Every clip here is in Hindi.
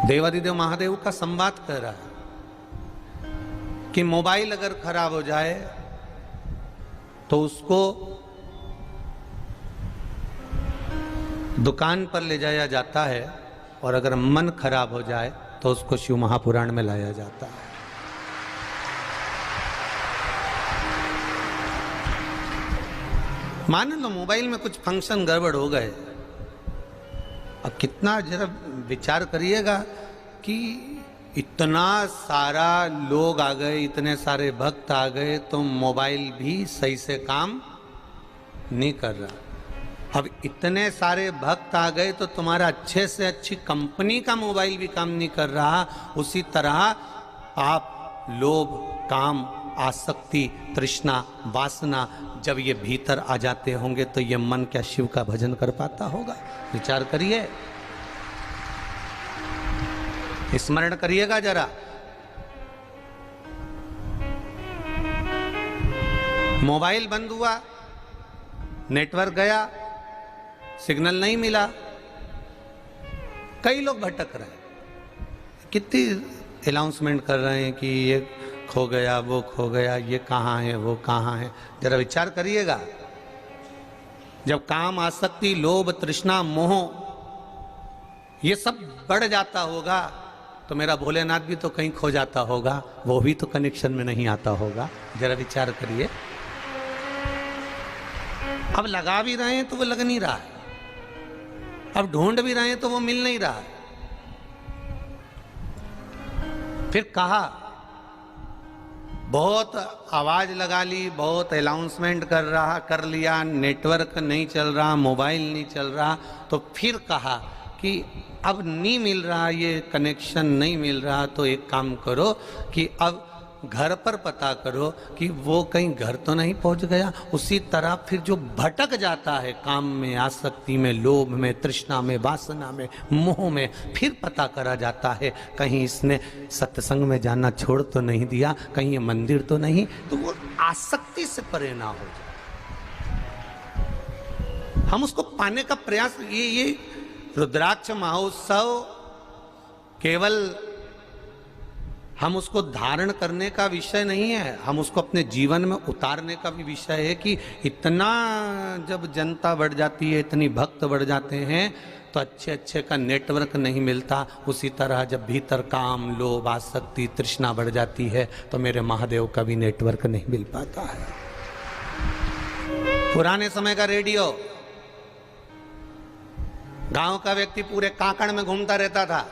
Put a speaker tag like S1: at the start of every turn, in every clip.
S1: देवादिदेव महादेव का संवाद कर रहा है कि मोबाइल अगर खराब हो जाए तो उसको दुकान पर ले जाया जाता है, और अगर मन खराब हो जाए तो उसको शिव महापुराण में लाया जाता है। मान लो मोबाइल में कुछ फंक्शन गड़बड़ हो गए, अब कितना जरा विचार करिएगा कि इतना सारा लोग आ गए, इतने सारे भक्त आ गए, तो मोबाइल भी सही से काम नहीं कर रहा। अब इतने सारे भक्त आ गए तो तुम्हारा अच्छे से अच्छी कंपनी का मोबाइल भी काम नहीं कर रहा। उसी तरह आप लोभ, काम, आसक्ति, तृष्णा, वासना जब ये भीतर आ जाते होंगे तो ये मन क्या शिव का भजन कर पाता होगा? विचार करिए, स्मरण करिएगा जरा। मोबाइल बंद हुआ, नेटवर्क गया, सिग्नल नहीं मिला, कई लोग भटक रहे हैं। कितनी अनाउंसमेंट कर रहे हैं कि ये खो गया, वो खो गया, ये कहाँ है, वो कहाँ है। जरा विचार करिएगा, जब काम, आसक्ति, लोभ, तृष्णा, मोह ये सब बढ़ जाता होगा तो मेरा भोलेनाथ भी तो कहीं खो जाता होगा, वो भी तो कनेक्शन में नहीं आता होगा। जरा विचार करिए। अब लगा भी रहे हैं तो वो लग नहीं रहा है, अब ढूंढ भी रहे हैं तो वो मिल नहीं रहा है। फिर कहा, बहुत आवाज लगा ली, बहुत अनाउंसमेंट कर लिया, नेटवर्क नहीं चल रहा, मोबाइल नहीं चल रहा, तो फिर कहा कि अब नहीं मिल रहा, ये कनेक्शन नहीं मिल रहा, तो एक काम करो कि अब घर पर पता करो कि वो कहीं घर तो नहीं पहुंच गया। उसी तरह फिर जो भटक जाता है काम में, आसक्ति में, लोभ में, तृष्णा में, वासना में, मोह में, फिर पता करा जाता है कहीं इसने सत्संग में जाना छोड़ तो नहीं दिया, कहीं ये मंदिर तो नहीं, तो वो आसक्ति से परे ना हो जाए। हम उसको पाने का प्रयास, ये रुद्राक्ष महोत्सव केवल हम उसको धारण करने का विषय नहीं है, हम उसको अपने जीवन में उतारने का भी विषय है कि इतना जब जनता बढ़ जाती है, इतनी भक्त बढ़ जाते हैं तो अच्छे अच्छे का नेटवर्क नहीं मिलता। उसी तरह जब भीतर काम, लोभ, आसक्ति, तृष्णा बढ़ जाती है तो मेरे महादेव का भी नेटवर्क नहीं मिल पाता है। पुराने समय का रेडियो, गांव का व्यक्ति पूरे काकड़ में घूमता रहता था,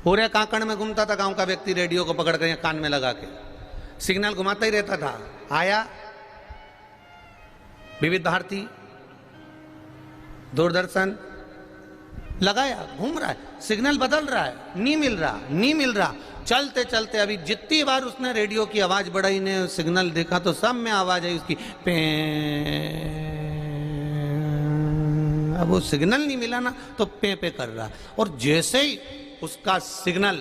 S1: पूरे काकड़ में घूमता था गांव का व्यक्ति, रेडियो को पकड़ कर कान में लगा के सिग्नल घुमाता ही रहता था। आया विविध भारती, दूरदर्शन लगाया, घूम रहा है, सिग्नल बदल रहा है, नहीं मिल रहा, नहीं मिल रहा। चलते चलते अभी जितनी बार उसने रेडियो की आवाज बढ़ाई ने सिग्नल देखा तो सब में आवाज आई उसकी पे। अब वो सिग्नल नहीं मिला ना तो पे पे कर रहा, और जैसे ही उसका सिग्नल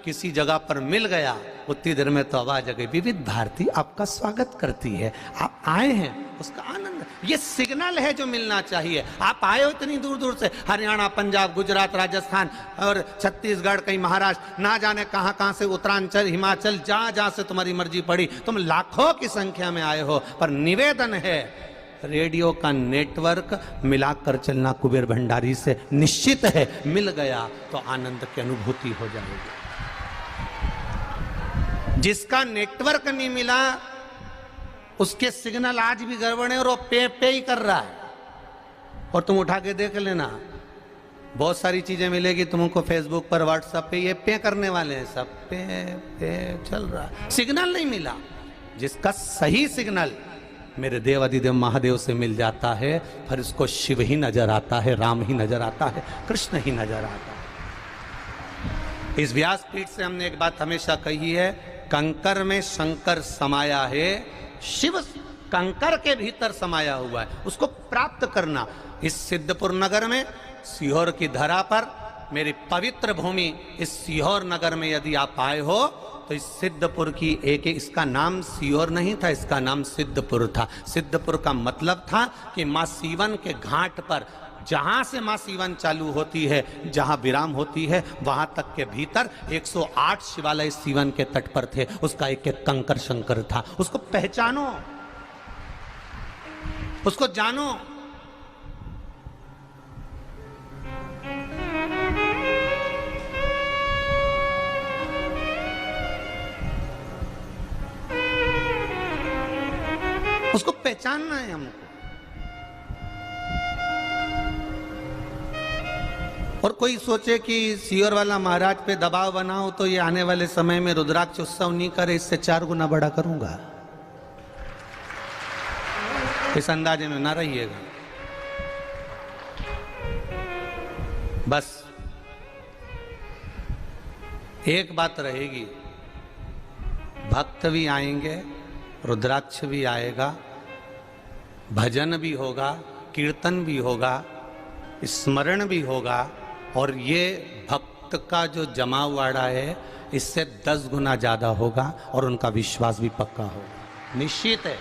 S1: किसी जगह पर मिल गया उतनी देर में तो आवाज आ गई, विविध भारती आपका स्वागत करती है, आप आए हैं, उसका आनंद। ये सिग्नल है जो मिलना चाहिए। आप आए हो इतनी दूर दूर से, हरियाणा, पंजाब, गुजरात, राजस्थान और छत्तीसगढ़, कहीं महाराष्ट्र, ना जाने कहां कहां से, उत्तरांचल, हिमाचल, जहां जहां से तुम्हारी मर्जी पड़ी, तुम लाखों की संख्या में आए हो। पर निवेदन है, रेडियो का नेटवर्क मिलाकर चलना कुबेर भंडारी से निश्चित है। मिल गया तो आनंद की अनुभूति हो जाएगी। जिसका नेटवर्क नहीं मिला उसके सिग्नल आज भी गड़बड़ है और वो पे पे ही कर रहा है। और तुम उठा के देख लेना, बहुत सारी चीजें मिलेगी तुमको फेसबुक पर, व्हाट्सएप पे, ये पे करने वाले हैं, सब पे पे चल रहा है। सिग्नल नहीं मिला। जिसका सही सिग्नल मेरे देवादिदेव महादेव से मिल जाता है, फिर उसको शिव ही नजर आता है, राम ही नजर आता है, कृष्ण ही नजर आता है। इस व्यासपीठ से हमने एक बात हमेशा कही है, कंकर में शंकर समाया है, शिव कंकर के भीतर समाया हुआ है, उसको प्राप्त करना। इस सिद्धपुर नगर में, सीहोर की धरा पर, मेरी पवित्र भूमि इस सीहोर नगर में यदि आप आए हो तो इस सिद्धपुर की एक, इसका नाम सीहोर नहीं था, इसका नाम सिद्धपुर था। सिद्धपुर का मतलब था कि माँ सीवन के घाट पर जहां से मां सीवन चालू होती है, जहां विराम होती है, वहां तक के भीतर 108 शिवालय सीवन के तट पर थे। उसका एक एक कंकर शंकर था। उसको पहचानो, उसको जानो। उसको पहचानना है हमको। और कोई सोचे कि सीहोर वाला महाराज पे दबाव बनाओ तो ये आने वाले समय में रुद्राक्ष उत्सव नहीं करे, इससे 4 गुना बड़ा करूंगा, इस अंदाजे में ना रहिएगा। बस एक बात रहेगी, भक्त भी आएंगे, रुद्राक्ष भी आएगा, भजन भी होगा, कीर्तन भी होगा, स्मरण भी होगा, और ये भक्त का जो जमावाड़ा है इससे 10 गुना ज्यादा होगा, और उनका विश्वास भी पक्का होगा, निश्चित है।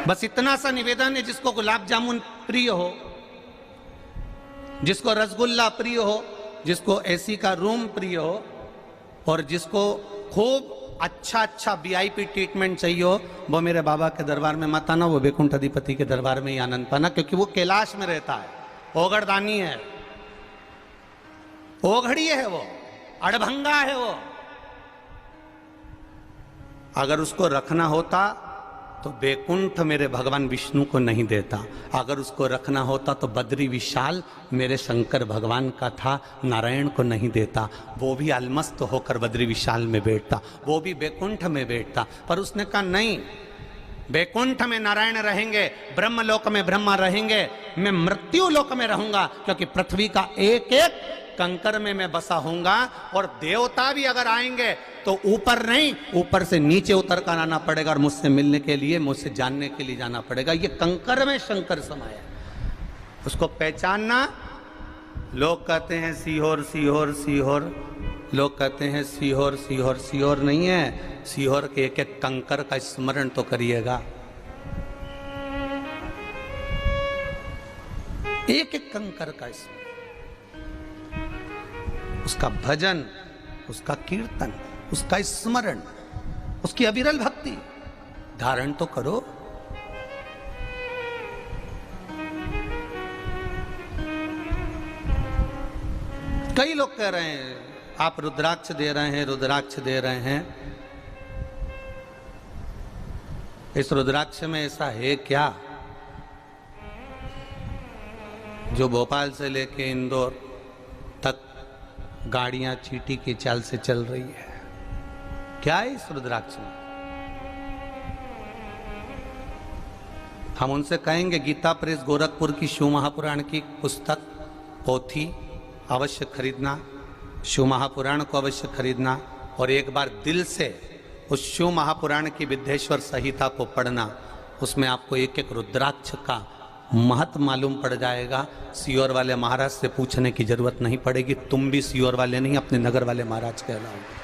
S1: बस इतना सा निवेदन है, जिसको गुलाब जामुन प्रिय हो, जिसको रसगुल्ला प्रिय हो, जिसको एसी का रूम प्रिय हो, और जिसको खूब अच्छा अच्छा वीआईपी ट्रीटमेंट चाहिए हो, वो मेरे बाबा के दरबार में मत आना, वो वैकुंठ अधिपति के दरबार में ही आनंद पाना, क्योंकि वो कैलाश में रहता है, ओगड़दानी है, ओघड़ी है, वो अड़भंगा है वो। अगर उसको रखना होता तो वैकुंठ मेरे भगवान विष्णु को नहीं देता, अगर उसको रखना होता तो बद्री विशाल मेरे शंकर भगवान का था, नारायण को नहीं देता। वो भी अलमस्त होकर बद्री विशाल में बैठता, वो भी वैकुंठ में बैठता, पर उसने कहा नहीं, वैकुंठ में नारायण रहेंगे, ब्रह्मलोक में ब्रह्मा रहेंगे, मैं मृत्यु लोक में रहूंगा, क्योंकि पृथ्वी का एक एक कंकर में मैं बसा हूंगा। और देवता भी अगर आएंगे तो ऊपर नहीं, ऊपर से नीचे उतर कर आना पड़ेगा, और मुझसे मिलने के लिए, मुझसे जानने के लिए जाना पड़ेगा। ये कंकर में शंकर समाया, उसको पहचानना। लोग कहते हैं सीहोर सीहोर सीहोर, लोग कहते हैं सीहोर सीहोर, सीहोर नहीं है, सीहोर के एक एक कंकर का स्मरण तो करिएगा, एक एक कंकर का स्मरण, उसका भजन, उसका कीर्तन, उसका स्मरण, उसकी अविरल भक्ति धारण तो करो। कई लोग कह रहे हैं आप रुद्राक्ष दे रहे हैं, रुद्राक्ष दे रहे हैं, इस रुद्राक्ष में ऐसा है क्या जो भोपाल से लेके इंदौर तक गाड़ियां चींटी की चाल से चल रही है? क्या है इस रुद्राक्ष में? हम उनसे कहेंगे गीता प्रेस गोरखपुर की शिव महापुराण की पुस्तक पोथी अवश्य खरीदना, शिव महापुराण को अवश्य खरीदना, और एक बार दिल से उस शिव महापुराण की विद्येश्वर संहिता को पढ़ना। उसमें आपको एक एक रुद्राक्ष का महत्व मालूम पड़ जाएगा। सीहोर वाले महाराज से पूछने की जरूरत नहीं पड़ेगी, तुम भी सीहोर वाले नहीं, अपने नगर वाले महाराज कहलाओगे।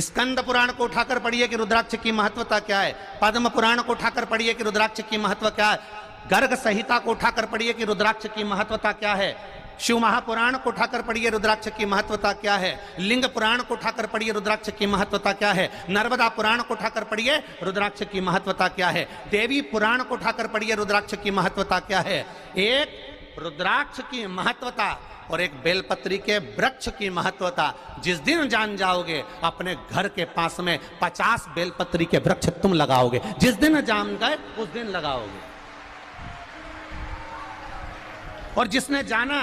S1: स्कंद पुराण को उठाकर पढ़िए कि रुद्राक्ष की महत्वता क्या है, पद्म पुराण को उठाकर पढ़िए कि रुद्राक्ष की महत्व क्या है, गर्ग संहिता को उठाकर पढ़िए कि रुद्राक्ष की महत्वता क्या है, शिव महापुराण को उठाकर पढ़िए रुद्राक्ष की महत्वता क्या है, लिंग पुराण को उठाकर पढ़िए रुद्राक्ष की महत्वता क्या है, नर्मदा पुराण को उठाकर पढ़िए रुद्राक्ष की महत्वता क्या है, देवी पुराण को उठाकर पढ़िए रुद्राक्ष की महत्वता क्या है। एक रुद्राक्ष की महत्वता और एक बेलपत्री के वृक्ष की महत्वता जिस दिन जान जाओगे, अपने घर के पास में 50 बेलपत्री के वृक्ष तुम लगाओगे, जिस दिन जान गए उस दिन लगाओगे। और जिसने जाना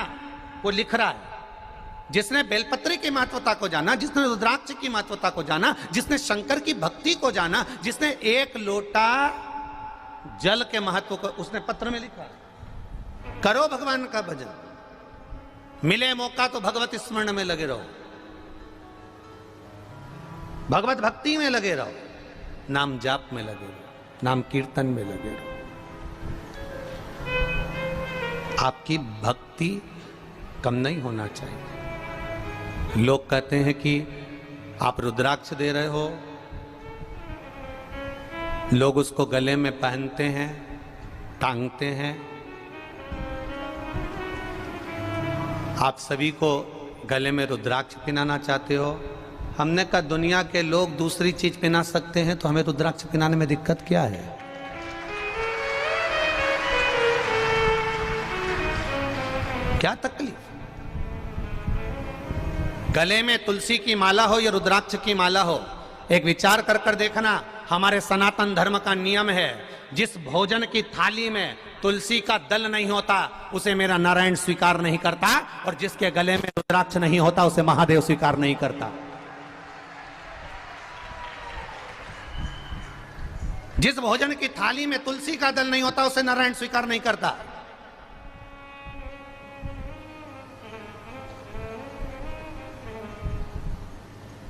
S1: वो लिख रहा है, जिसने बेलपत्री की महत्वता को जाना, जिसने रुद्राक्ष की महत्वता को जाना, जिसने शंकर की भक्ति को जाना, जिसने एक लोटा जल के महत्व को उसने पत्र में लिखा। करो भगवान का भजन, मिले मौका तो भगवत स्मरण में लगे रहो, भगवत भक्ति में लगे रहो, नाम जाप में लगे रहो, नाम कीर्तन में लगे रहो। आपकी भक्ति कम नहीं होना चाहिए। लोग कहते हैं कि आप रुद्राक्ष दे रहे हो, लोग उसको गले में पहनते हैं, टांगते हैं। आप सभी को गले में रुद्राक्ष पहनाना चाहते हो। हमने कहा दुनिया के लोग दूसरी चीज पहना सकते हैं तो हमें रुद्राक्ष पहनाने में दिक्कत क्या है? क्या तकलीफ? गले में तुलसी की माला हो या रुद्राक्ष की माला हो, एक विचार कर कर देखना। हमारे सनातन धर्म का नियम है, जिस भोजन की थाली में तुलसी का दल नहीं होता उसे मेरा नारायण स्वीकार नहीं करता, और जिसके गले में रुद्राक्ष नहीं होता उसे महादेव स्वीकार नहीं करता। जिस भोजन की थाली में तुलसी का दल नहीं होता उसे नारायण स्वीकार नहीं करता।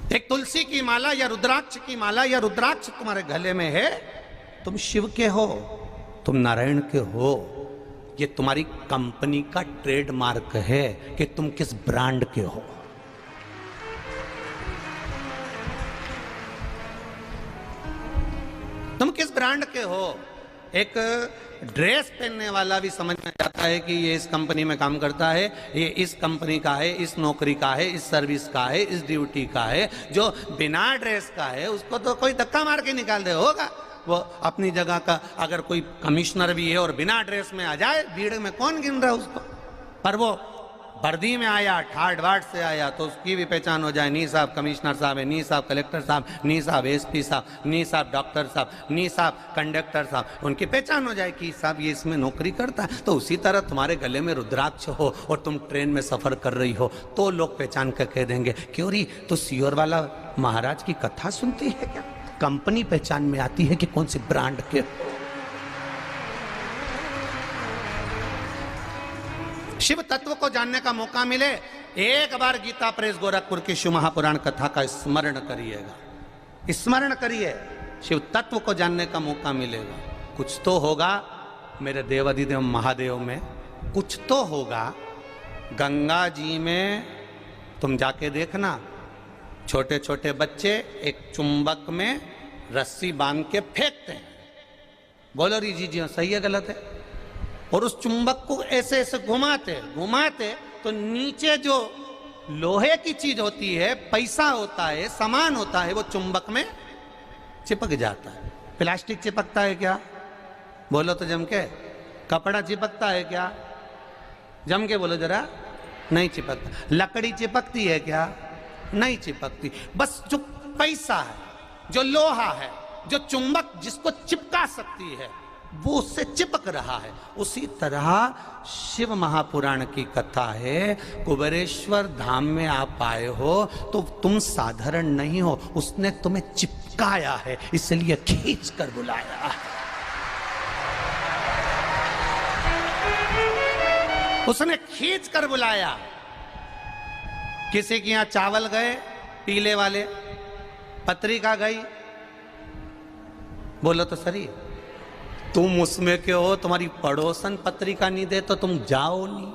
S1: एक तुलसी की माला या रुद्राक्ष की माला या रुद्राक्ष तुम्हारे गले में है, तुम शिव के हो, तुम नारायण के हो। ये तुम्हारी कंपनी का ट्रेडमार्क है कि तुम किस ब्रांड के हो। तुम किस ब्रांड के हो। एक ड्रेस पहनने वाला भी समझ में जाता है कि ये इस कंपनी में काम करता है, ये इस कंपनी का है, इस नौकरी का है, इस सर्विस का है, इस ड्यूटी का है। जो बिना ड्रेस का है उसको तो कोई धक्का मार के निकाल दे, होगा वो अपनी जगह का। अगर कोई कमिश्नर भी है और बिना ड्रेस में आ जाए, भीड़ में कौन गिन रहा है उसको? पर वो वर्दी में आया, ठाट बाट से आया, तो उसकी भी पहचान हो जाए। नी साहब कमिश्नर साहब है, नी साहब कलेक्टर साहब, नी साहब एसपी साहब, नी साहब डॉक्टर साहब, नी साहब कंडक्टर साहब, उनकी पहचान हो जाए कि साहब ये इसमें नौकरी करता है। तो उसी तरह तुम्हारे गले में रुद्राक्ष हो और तुम ट्रेन में सफर कर रही हो तो लोग पहचान कर कह देंगे, क्यों री तो सियोर वाला महाराज की कथा सुनती है क्या? कंपनी पहचान में आती है कि कौन सी ब्रांड के। शिव तत्व को जानने का मौका मिले, एक बार गीता प्रेस गोरखपुर की शिव महापुराण कथा का स्मरण करिएगा, स्मरण करिए। शिव तत्व को जानने का मौका मिलेगा। कुछ तो होगा मेरे देवाधिदेव महादेव में, कुछ तो होगा। गंगा जी में तुम जाके देखना, छोटे छोटे बच्चे एक चुंबक में रस्सी बांध के फेंकते हैं। बोलो री जी जी सही है गलत है? और उस चुंबक को ऐसे ऐसे घुमाते घुमाते तो नीचे जो लोहे की चीज होती है, पैसा होता है, सामान होता है, वो चुंबक में चिपक जाता है। प्लास्टिक चिपकता है क्या? बोलो तो जम के। कपड़ा चिपकता है क्या? जम के बोलो जरा। नहीं चिपकता। लकड़ी चिपकती है क्या? नहीं चिपकती। बस जो पैसा है, जो लोहा है, जो चुंबक जिसको चिपका सकती है, वो उससे चिपक रहा है। उसी तरह शिव महापुराण की कथा है। कुबेरेश्वर धाम में आप आए हो तो तुम साधारण नहीं हो, उसने तुम्हें चिपकाया है, इसलिए खींच कर बुलाया। उसने खींच कर बुलाया। किसी के यहां चावल गए पीले वाले, पत्रिका गई, बोलो तो सही। तुम उसमें के हो, तुम्हारी पड़ोसन पत्रिका नहीं दे तो तुम जाओ नहीं।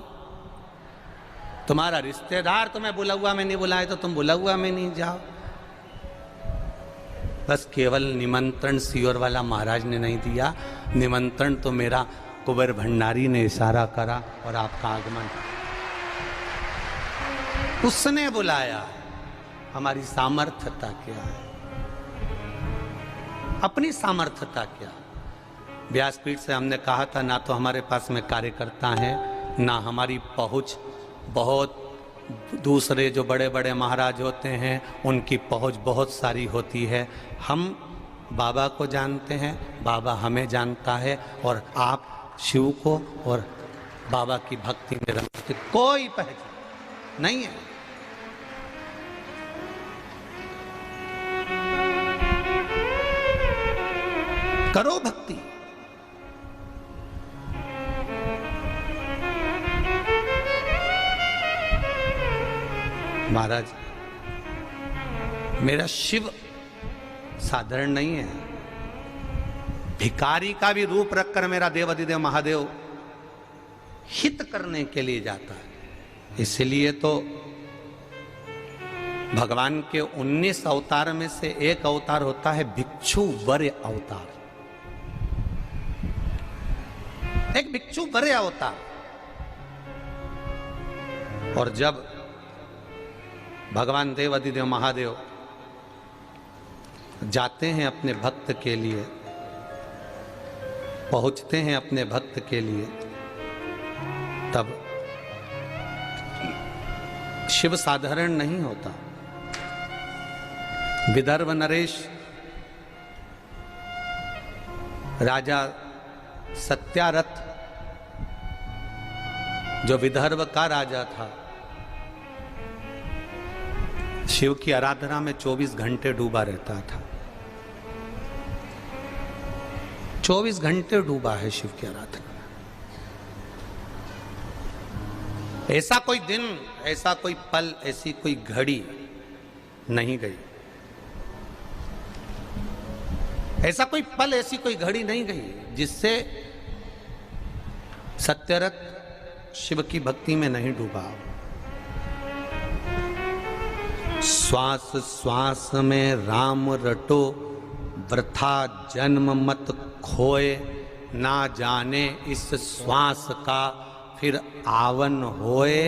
S1: तुम्हारा रिश्तेदार तुम्हें बुलावा में नहीं बुलाए तो तुम बुलावा में नहीं जाओ। बस केवल निमंत्रण सियोर वाला महाराज ने नहीं दिया, निमंत्रण तो मेरा कुबेर भंडारी ने इशारा करा और आपका आगमन उसने बुलाया। हमारी सामर्थ्यता क्या है? अपनी सामर्थ्यता क्या? व्यासपीठ से हमने कहा था, ना तो हमारे पास में कार्यकर्ता हैं, ना हमारी पहुंच। बहुत दूसरे जो बड़े बड़े महाराज होते हैं उनकी पहुंच बहुत सारी होती है। हम बाबा को जानते हैं, बाबा हमें जानता है, और आप शिव को और बाबा की भक्ति में रमते कोई पहचान नहीं है। करो भक्ति। महाराज मेरा शिव साधारण नहीं है। भिखारी का भी रूप रखकर मेरा देवाधिदेव महादेव हित करने के लिए जाता है। इसलिए तो भगवान के 19 अवतार में से एक अवतार होता है भिक्षु वर अवतार। एक भिक्षु बरे होता। और जब भगवान देव अधिदेव महादेव जाते हैं अपने भक्त के लिए, पहुंचते हैं अपने भक्त के लिए, तब शिव साधारण नहीं होता। विदर्भ नरेश राजा सत्यारथ, जो विदर्भ का राजा था, शिव की आराधना में 24 घंटे डूबा रहता था। 24 घंटे डूबा है शिव की आराधना में। ऐसा कोई दिन, ऐसा कोई पल, ऐसी कोई घड़ी नहीं गई, ऐसा कोई पल, ऐसी कोई घड़ी नहीं गई जिससे सत्यरथ शिव की भक्ति में नहीं डूबा। श्वास श्वास में राम रटो, वृथा जन्म मत खोए, ना जाने इस श्वास का फिर आवन होए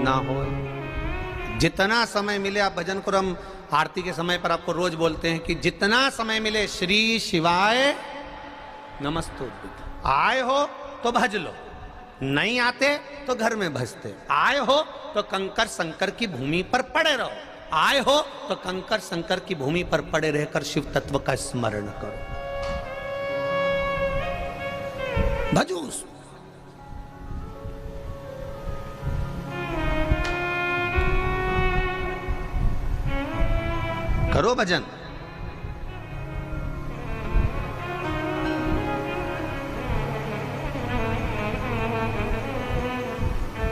S1: ना होए। जितना समय मिले आप भजन करो। हम आरती के समय पर आपको रोज बोलते हैं कि जितना समय मिले श्री शिवाय नमस्तुभ्यं। आए हो तो भज लो, नहीं आते तो घर में भजते। आए हो तो कंकर शंकर की भूमि पर पड़े रहो, आए हो तो कंकर शंकर की भूमि पर पड़े रहकर शिव तत्व का स्मरण करो, भजो उसको। करो भजन।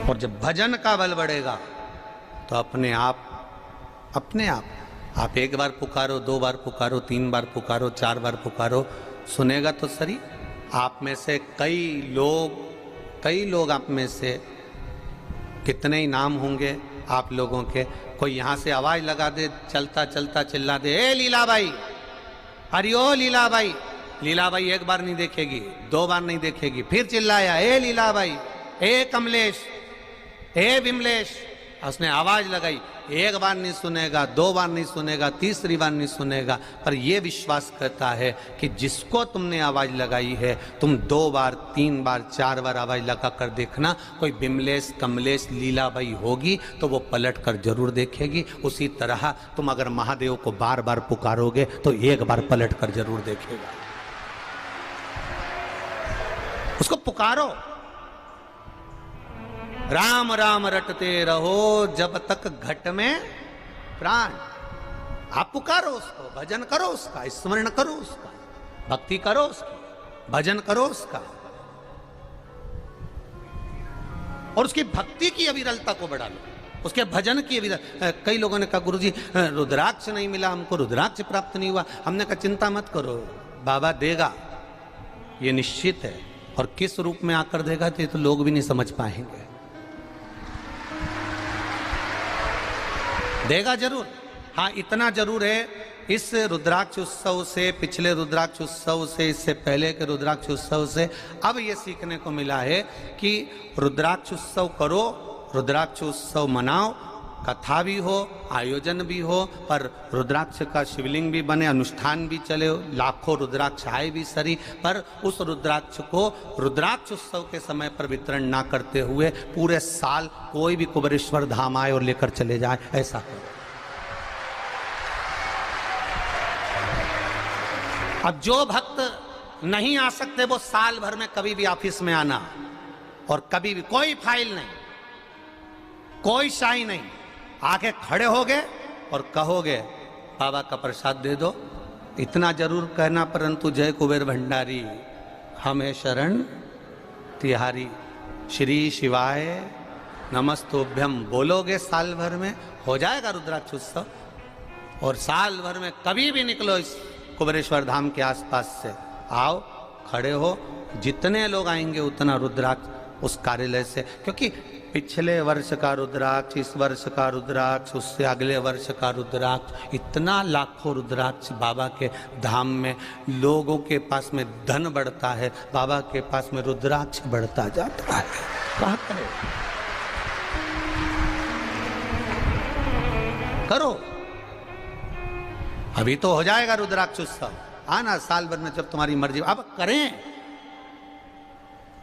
S1: और जब भजन का बल बढ़ेगा तो अपने आप आप एक बार पुकारो, 2 बार पुकारो, 3 बार पुकारो, 4 बार पुकारो, सुनेगा तो सही। आप में से कई लोग आप में से कितने ही नाम होंगे आप लोगों के, कोई यहाँ से आवाज लगा दे, चलता चलता चिल्ला दे, ए लीलाबाई, हरिओ लीलाबाई। लीलाबाई एक बार नहीं देखेगी, 2 बार नहीं देखेगी, फिर चिल्लाया, ए लीलाबाई, ए कमलेश, ए विमलेश। उसने आवाज लगाई, एक बार नहीं सुनेगा, 2 बार नहीं सुनेगा, तीसरी बार नहीं सुनेगा, पर यह विश्वास करता है कि जिसको तुमने आवाज लगाई है, तुम 2 बार, 3 बार, 4 बार आवाज लगा कर देखना, कोई विमलेश, कमलेश, लीलाबाई होगी तो वो पलट कर जरूर देखेगी। उसी तरह तुम अगर महादेव को बार बार पुकारोगे तो एक बार पलट कर जरूर देखेगा। उसको पुकारो, राम राम रटते रहो जब तक घट में प्राण। आप पुकारो उसको, भजन करो उसका, स्मरण करो उसका, भक्ति करो उसकी, भजन करो उसका, और उसकी भक्ति की अविरलता को बढ़ा लो, उसके भजन की अविरलता। कई लोगों ने कहा गुरुजी रुद्राक्ष नहीं मिला हमको, रुद्राक्ष प्राप्त नहीं हुआ। हमने कहा चिंता मत करो, बाबा देगा, ये निश्चित है। और किस रूप में आकर देगा तो लोग भी नहीं समझ पाएंगे, देगा जरूर। हाँ, इतना जरूर है, इस रुद्राक्ष उत्सव से, पिछले रुद्राक्ष उत्सव से, इससे पहले के रुद्राक्ष उत्सव से अब ये सीखने को मिला है कि रुद्राक्ष उत्सव करो, रुद्राक्ष उत्सव मनाओ, कथा भी हो, आयोजन भी हो, पर रुद्राक्ष का शिवलिंग भी बने, अनुष्ठान भी चले, लाखों रुद्राक्ष आए भी सरी, पर उस रुद्राक्ष को रुद्राक्ष उत्सव के समय पर वितरण ना करते हुए पूरे साल कोई भी कुबेरेश्वर धाम आए और लेकर चले जाए, ऐसा करो। अब जो भक्त नहीं आ सकते वो साल भर में कभी भी ऑफिस में आना, और कभी भी कोई फाइल नहीं, कोई शाही नहीं, आके खड़े होगे और कहोगे बाबा का प्रसाद दे दो। इतना जरूर कहना, परंतु जय कुबेर भंडारी हमें शरण तिहारी, श्री शिवाय नमस्तुभ्यम बोलोगे, साल भर में हो जाएगा रुद्राक्ष उत्सव। और साल भर में कभी भी निकलो इस कुबेरेश्वर धाम के आसपास से, आओ, खड़े हो, जितने लोग आएंगे उतना रुद्राक्ष उस कार्यालय से, क्योंकि पिछले वर्ष का रुद्राक्ष, इस वर्ष का रुद्राक्ष, उससे अगले वर्ष का रुद्राक्ष, इतना लाखों रुद्राक्ष बाबा के धाम में। लोगों के पास में धन बढ़ता है, बाबा के पास में रुद्राक्ष बढ़ता जाता है। क्या करे? करो, अभी तो हो जाएगा रुद्राक्ष उत्सव, आना साल भर में जब तुम्हारी मर्जी, अब करें।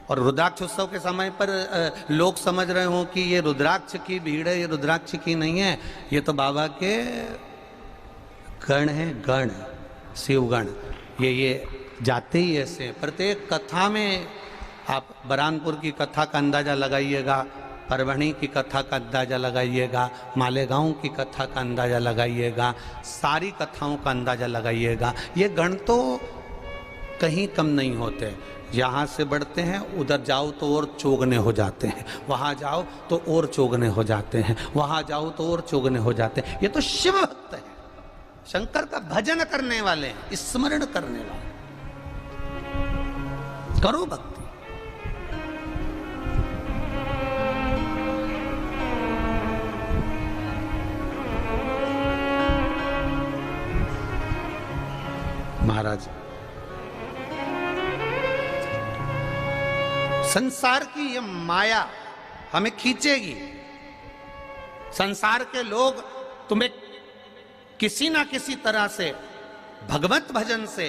S1: और रुद्राक्ष उत्सव के समय पर लोग समझ रहे हो कि ये रुद्राक्ष की भीड़ है, ये रुद्राक्ष की नहीं है, ये तो बाबा के गण हैं, गण, शिवगण। ये जाते ही ऐसे। प्रत्येक कथा में आप बरानपुर की कथा का अंदाजा लगाइएगा, परभणी की कथा का अंदाजा लगाइएगा, मालेगांव की कथा का अंदाजा लगाइएगा, सारी कथाओं का अंदाजा लगाइएगा। ये गण तो कहीं कम नहीं होते। यहाँ से बढ़ते हैं, उधर जाओ तो और चौगने हो जाते हैं, वहाँ जाओ तो और चौगने हो जाते हैं, वहाँ जाओ तो और चौगने हो जाते हैं। ये तो शिव भक्त है, शंकर का भजन करने वाले हैं, स्मरण करने वाले। करो भक्ति। महाराज, संसार की ये माया हमें खींचेगी। संसार के लोग तुम्हें किसी ना किसी तरह से भगवत भजन से,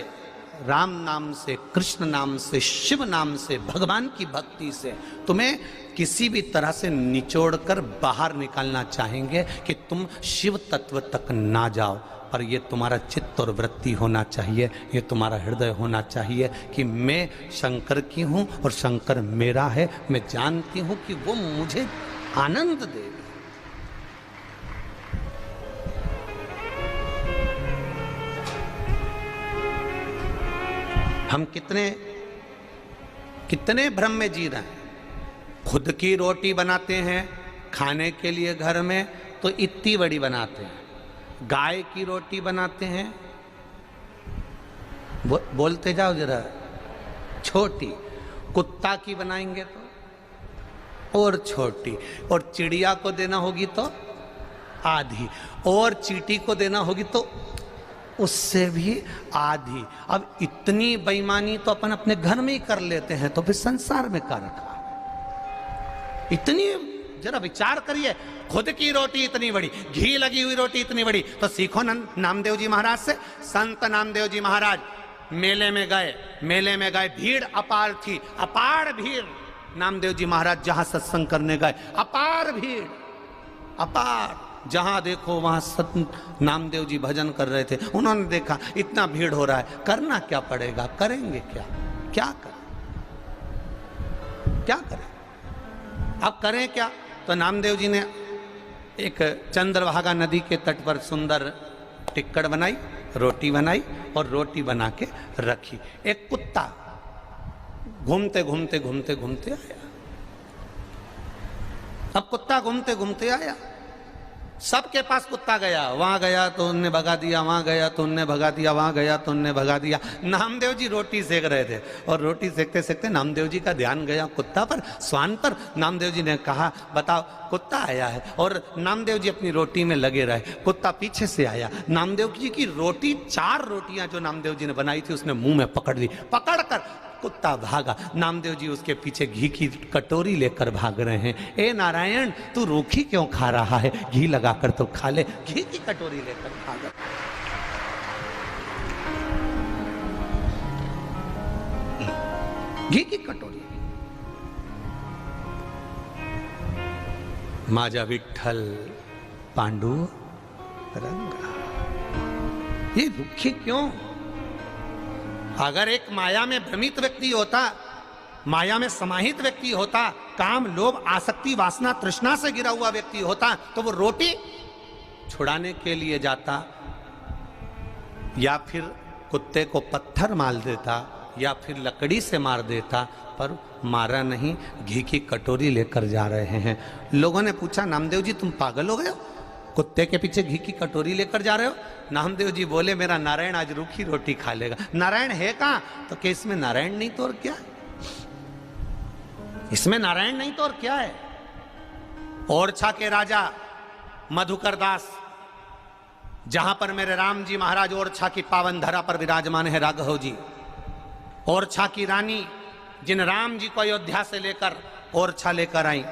S1: राम नाम से, कृष्ण नाम से, शिव नाम से, भगवान की भक्ति से तुम्हें किसी भी तरह से निचोड़कर बाहर निकालना चाहेंगे कि तुम शिव तत्व तक ना जाओ। पर ये तुम्हारा चित्त और वृत्ति होना चाहिए, ये तुम्हारा हृदय होना चाहिए कि मैं शंकर की हूँ और शंकर मेरा है। मैं जानती हूँ कि वो मुझे आनंद देगा। हम कितने भ्रम में जी रहे हैं। खुद की रोटी बनाते हैं खाने के लिए घर में तो इतनी बड़ी बनाते हैं, गाय की रोटी बनाते हैं, बोलते जाओ जरा, छोटी। कुत्ता की बनाएंगे तो और छोटी, और चिड़िया को देना होगी तो आधी, और चींटी को देना होगी तो उससे भी आधी। अब इतनी बेईमानी तो अपन अपने घर में ही कर लेते हैं, तो फिर संसार में क्या रखा? इतनी, जरा विचार करिए। खुद की रोटी इतनी बड़ी, घी लगी हुई रोटी इतनी बड़ी, तो सीखो नामदेव जी महाराज से। संत नामदेव जी महाराज मेले में गए, भीड़ अपार थी, अपार भीड़। नामदेव जी महाराज जहां सत्संग करने गए, अपार भीड़, अपार। जहां देखो वहां संत नामदेव जी भजन कर रहे थे। उन्होंने देखा इतना भीड़ हो रहा है, करना क्या पड़ेगा? करेंगे क्या? क्या करें? अब करें क्या? तो नामदेव जी ने एक चंद्रभागा नदी के तट पर सुंदर टिक्कड़ बनाई, रोटी बनाई और रोटी बना के रखी। एक कुत्ता घूमते आया। अब कुत्ता घूमते आया, सबके पास कुत्ता गया, वहां गया तो उनने भगा दिया, वहां गया तो उनने भगा दिया, वहां गया तो उनने भगा दिया। नामदेव जी रोटी सेक रहे थे और रोटी सेकते सेकते नामदेव जी का ध्यान गया कुत्ता पर, स्वान पर। नामदेव जी ने कहा, बताओ, कुत्ता आया है। और नामदेव जी अपनी रोटी में लगे रहे। कुत्ता पीछे से आया, नामदेव जी की रोटी, 4 रोटियां जो नामदेव जी ने बनाई थी उसने मुंह में पकड़ ली। पकड़कर कुत्ता भागा। नामदेव जी उसके पीछे घी की कटोरी लेकर भाग रहे हैं। ए नारायण, तू रूखी क्यों खा रहा है? घी लगाकर तो खा ले। घी की कटोरी लेकर भागा। घी की कटोरी। माझा विठ्ठल पांडुरंगा, ये रूखी क्यों? अगर एक माया में भ्रमित व्यक्ति होता, माया में समाहित व्यक्ति होता, काम, लोभ, आसक्ति, वासना, तृष्णा से गिरा हुआ व्यक्ति होता, तो वो रोटी छुड़ाने के लिए जाता, या फिर कुत्ते को पत्थर मार देता, या फिर लकड़ी से मार देता। पर मारा नहीं, घी की कटोरी लेकर जा रहे हैं। लोगों ने पूछा, नामदेव जी तुम पागल हो गए हो? कुत्ते के पीछे घी की कटोरी लेकर जा रहे हो? नामदेव जी बोले, मेरा नारायण आज रूखी रोटी खा लेगा। नारायण है कहां? तो क्या इसमें नारायण नहीं तो और क्या? इसमें नारायण नहीं तो और क्या है? ओरछा के राजा मधुकर दास, जहां पर मेरे राम जी महाराज ओरछा की पावन धरा पर विराजमान है राघव जी, ओरछा की रानी जिन राम जी को अयोध्या से लेकर ओरछा लेकर आई,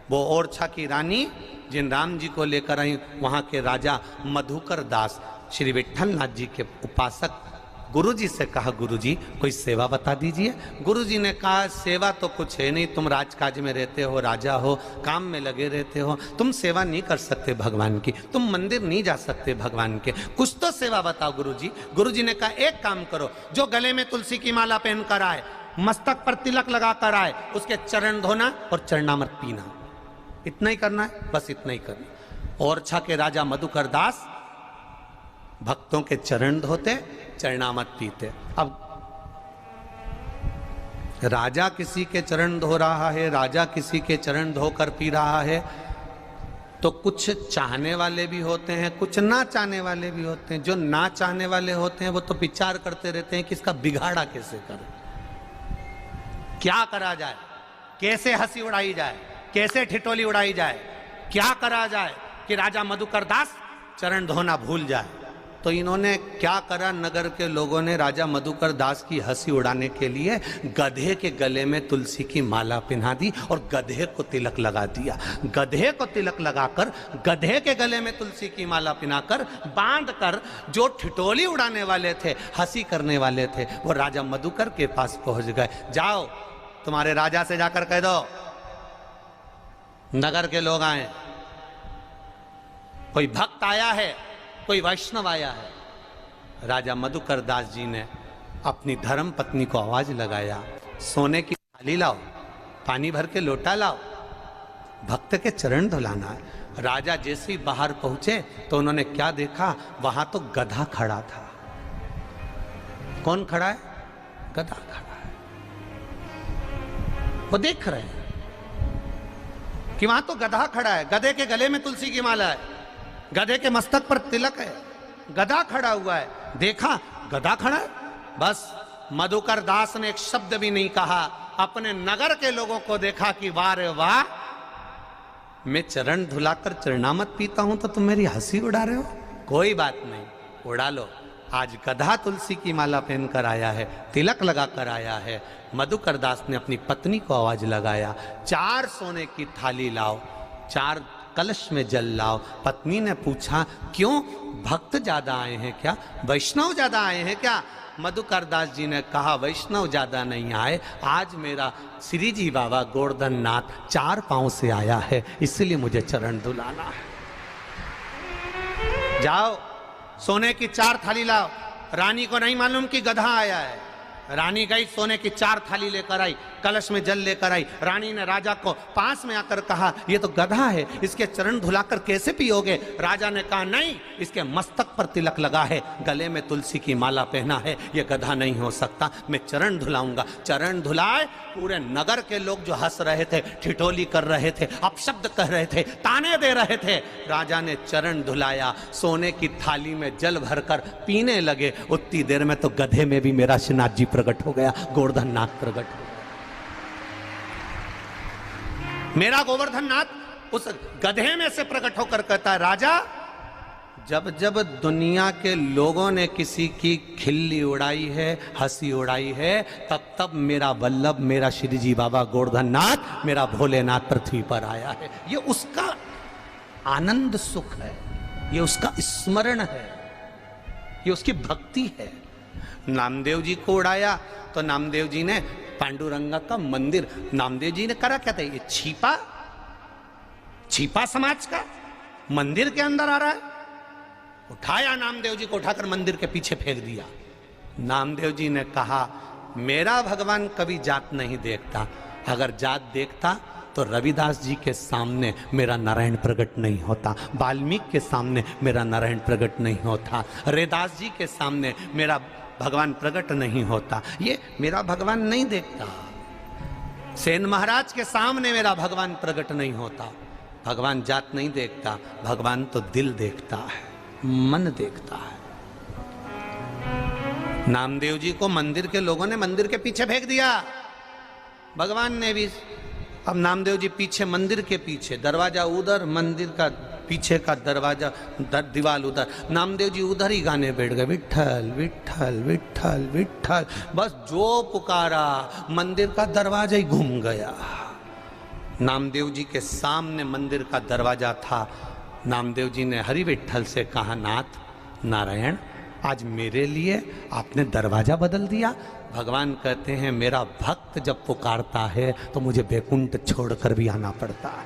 S1: वो ओरछा की रानी जिन राम जी को लेकर आई, वहां के राजा मधुकर दास श्री विट्ठलनाथ जी के उपासक गुरुजी से कहा, गुरुजी कोई सेवा बता दीजिए। गुरुजी ने कहा, सेवा तो कुछ है नहीं, तुम राजकाज में रहते हो, राजा हो, काम में लगे रहते हो, तुम सेवा नहीं कर सकते भगवान की, तुम मंदिर नहीं जा सकते भगवान के, कुछ तो सेवा बताओ गुरुजी। गुरुजी ने कहा, एक काम करो, जो गले में तुलसी की माला पहन कर आए, मस्तक पर तिलक लगा कर आए, उसके चरण धोना और चरणामृत पीना, इतना ही करना है, बस इतना ही करना। ओरछा के राजा मधुकर दास भक्तों के चरण धोते, चरणामृत पीते। अब राजा किसी के चरण धो रहा है, राजा किसी के चरण धोकर पी रहा है, तो कुछ चाहने वाले भी होते हैं, कुछ ना चाहने वाले भी होते हैं। जो ना चाहने वाले होते हैं वो तो विचार करते रहते हैं कि इसका बिगाड़ा कैसे करें, क्या करा जाए, कैसे हंसी उड़ाई जाए, कैसे ठिठोली उड़ाई जाए, क्या करा जाए कि राजा मधुकर दास चरण धोना भूल जाए। तो इन्होंने क्या करा, नगर के लोगों ने राजा मधुकर दास की हंसी उड़ाने के लिए गधे के गले में तुलसी की माला पहना दी और गधे को तिलक लगा दिया। गधे को तिलक लगाकर, गधे के गले में तुलसी की माला पहनाकर, बांधकर, जो ठिठोली उड़ाने वाले थे, हंसी करने वाले थे, वो राजा मधुकर के पास पहुंच गए। जाओ तुम्हारे राजा से जाकर कह दो नगर के लोग आए, कोई भक्त आया है, कोई वैष्णव आया है। राजा मधुकर दास जी ने अपनी धर्म पत्नी को आवाज लगाया, सोने की थाली लाओ, पानी भर के लोटा लाओ, भक्त के चरण धुलाना है। राजा जैसे ही बाहर पहुंचे तो उन्होंने क्या देखा, वहां तो गधा खड़ा था। कौन खड़ा है? गधा खड़ा है। वो देख रहे हैं कि वहां तो गधा खड़ा है, गधे के गले में तुलसी की माला है, गधे के मस्तक पर तिलक है, गधा खड़ा हुआ है। देखा गधा खड़ा है, बस मधुकर दास ने एक शब्द भी नहीं कहा। अपने नगर के लोगों को देखा कि वाह रे वाह, मैं चरण धुलाकर चरणामृत पीता हूं तो तुम मेरी हंसी उड़ा रहे हो। कोई बात नहीं, उड़ा लो, आज गधा तुलसी की माला पहनकर आया है, तिलक लगाकर आया है। मधुकर दास ने अपनी पत्नी को आवाज लगाया, 4 सोने की थाली लाओ, 4 कलश में जल लाओ। पत्नी ने पूछा, क्यों, भक्त ज्यादा आए हैं क्या, वैष्णव ज्यादा आए हैं क्या? मधुकर दास जी ने कहा, वैष्णव ज्यादा नहीं आए, आज मेरा श्री जी बाबा गोवर्धन नाथ 4 पांव से आया है, इसलिए मुझे चरण धुलाना है। जाओ सोने की 4 थाली लाओ। रानी को नहीं मालूम कि गधा आया है। रानी गई, सोने की 4 थाली लेकर आई, कलश में जल लेकर आई। रानी ने राजा को पास में आकर कहा, ये तो गधा है, इसके चरण धुलाकर कैसे पियोगे? राजा ने कहा, नहीं, इसके मस्तक पर तिलक लगा है, गले में तुलसी की माला पहना है, ये गधा नहीं हो सकता, मैं चरण धुलाऊंगा। चरण धुलाए, पूरे नगर के लोग जो हंस रहे थे, ठिठोली कर रहे थे, अपशब्द कह रहे थे, ताने दे रहे थे, राजा ने चरण धुलाया, सोने की थाली में जल भरकर पीने लगे। उतनी देर में तो गधे में भी मेरा श्रीनाथ जी प्रकट हो गया, गोवर्धन नाथ प्रकट हो गया। मेरा गोवर्धन नाथ उस गधे में से प्रकट होकर कहता है, राजा, जब जब दुनिया के लोगों ने किसी की खिल्ली उड़ाई है, हंसी उड़ाई है, तब तब मेरा वल्लभ, मेरा श्री जी बाबा गोवर्धन नाथ, मेरा भोलेनाथ पृथ्वी पर आया है। ये उसका आनंद सुख है, ये उसका स्मरण है, ये उसकी भक्ति है। नामदेव जी को उड़ाया तो नामदेव जी ने पांडुरंगा का मंदिर, नामदेव जी ने करा क्या था, ये छिपा समाज का मंदिर के अंदर आ रहा है। उठाया नामदेव जी को, उठाकर मंदिर के पीछे फेंक दिया। नामदेव जी ने कहा, मेरा भगवान कभी जात नहीं देखता, अगर जात देखता तो रविदास जी के सामने मेरा नारायण प्रकट नहीं होता, वाल्मीकि के सामने मेरा नारायण प्रकट नहीं होता, रेदास जी के सामने मेरा भगवान प्रकट नहीं होता। ये मेरा भगवान नहीं देखता, सेन महाराज के सामने मेरा भगवान प्रकट नहीं होता। भगवान जात नहीं देखता, भगवान तो दिल देखता है, मन देखता है। नामदेव जी को मंदिर के लोगों ने मंदिर के पीछे फेंक दिया। भगवान ने भी अब नामदेव जी पीछे, मंदिर के पीछे, दरवाजा उधर, मंदिर का पीछे का दरवाजा दीवार उधर, नामदेव जी उधर ही गाने बैठ गए, विट्ठल विट्ठल विट्ठल विट्ठल। बस जो पुकारा मंदिर का दरवाजा ही घूम गया। नामदेव जी के सामने मंदिर का दरवाजा था। नामदेव जी ने हरि विट्ठल से कहा, नाथ नारायण, आज मेरे लिए आपने दरवाजा बदल दिया। भगवान कहते हैं, मेरा भक्त जब पुकारता है तो मुझे बैकुंठ छोड़कर भी आना पड़ता है,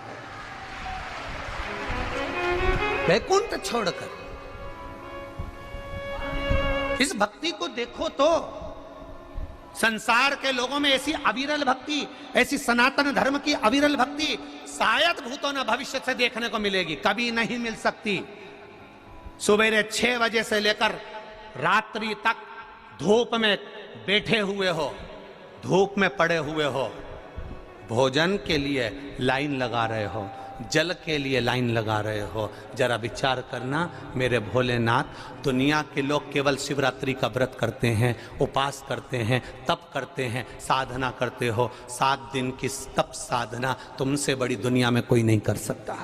S1: बैकुंठ छोड़कर। इस भक्ति को देखो तो, संसार के लोगों में ऐसी अविरल भक्ति, ऐसी सनातन धर्म की अविरल भक्ति शायद भूतों न भविष्य से देखने को मिलेगी, कभी नहीं मिल सकती। सुबह 6 बजे से लेकर रात्रि तक धूप में बैठे हुए हो, धूप में पड़े हुए हो, भोजन के लिए लाइन लगा रहे हो, जल के लिए लाइन लगा रहे हो। जरा विचार करना मेरे भोलेनाथ, दुनिया के लोग केवल शिवरात्रि का व्रत करते हैं, उपास करते हैं, तप करते हैं, साधना करते हो। 7 दिन की तप साधना तुमसे बड़ी दुनिया में कोई नहीं कर सकता।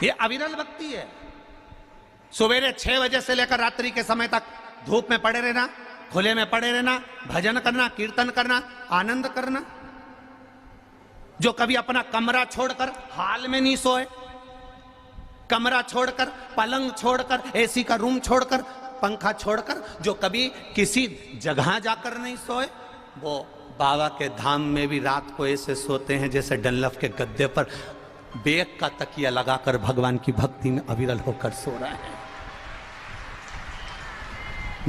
S1: ये अविरल भक्ति है। सवेरे 6 बजे से लेकर रात्रि के समय तक धूप में पड़े रहना, खुले में पड़े रहना, भजन करना, कीर्तन करना, आनंद करना। जो कभी अपना कमरा छोड़कर हाल में नहीं सोए, कमरा छोड़कर, पलंग छोड़कर, एसी का रूम छोड़कर, पंखा छोड़कर, जो कभी किसी जगह जाकर नहीं सोए, वो बाबा के धाम में भी रात को ऐसे सोते हैं जैसे डनलफ के गद्दे पर बेग का तकिया लगाकर भगवान की भक्ति में अविरल होकर सो रहा है।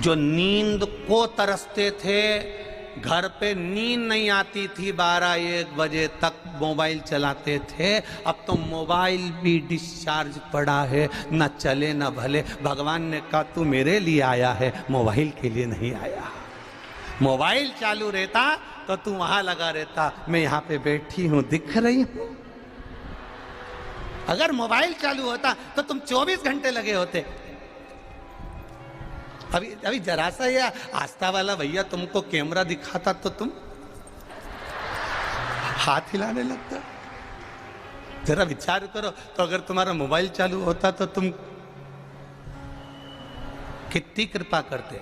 S1: जो नींद को तरसते थे, घर पे नींद नहीं आती थी, 12-1 बजे तक मोबाइल चलाते थे, अब तो मोबाइल भी डिस्चार्ज पड़ा है, न चले न भले। भगवान ने कहा, तू मेरे लिए आया है, मोबाइल के लिए नहीं आया। मोबाइल चालू रहता तो तू वहां लगा रहता, मैं यहाँ पे बैठी हूं, दिख रही हूं। अगर मोबाइल चालू होता तो तुम 24 घंटे लगे होते। अभी जरा सा या आस्था वाला भैया तुमको कैमरा दिखाता तो तुम हाथ हिलाने लगता। जरा विचार करो, तो अगर तुम्हारा मोबाइल चालू होता तो तुम कितनी कृपा करते।